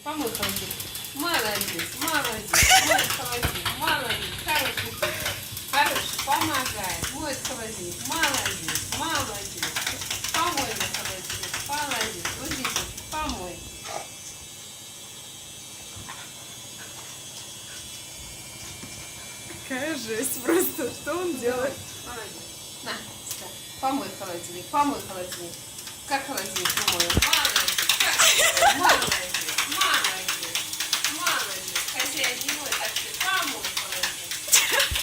Помой холодильник. Молодец, молодец. Моет холодильник. Молодец. Хороший ты. Хороший. Помогает. Моет холодильник. Молодец. Молодец. Помой на холодильник. Молодец. Вот здесь вот. Помой. Какая жесть просто. Что он делает? Молодец. На, сюда. Помой холодильник. Помой холодильник. Как холодильник помою? Молодец. Как? Молодец.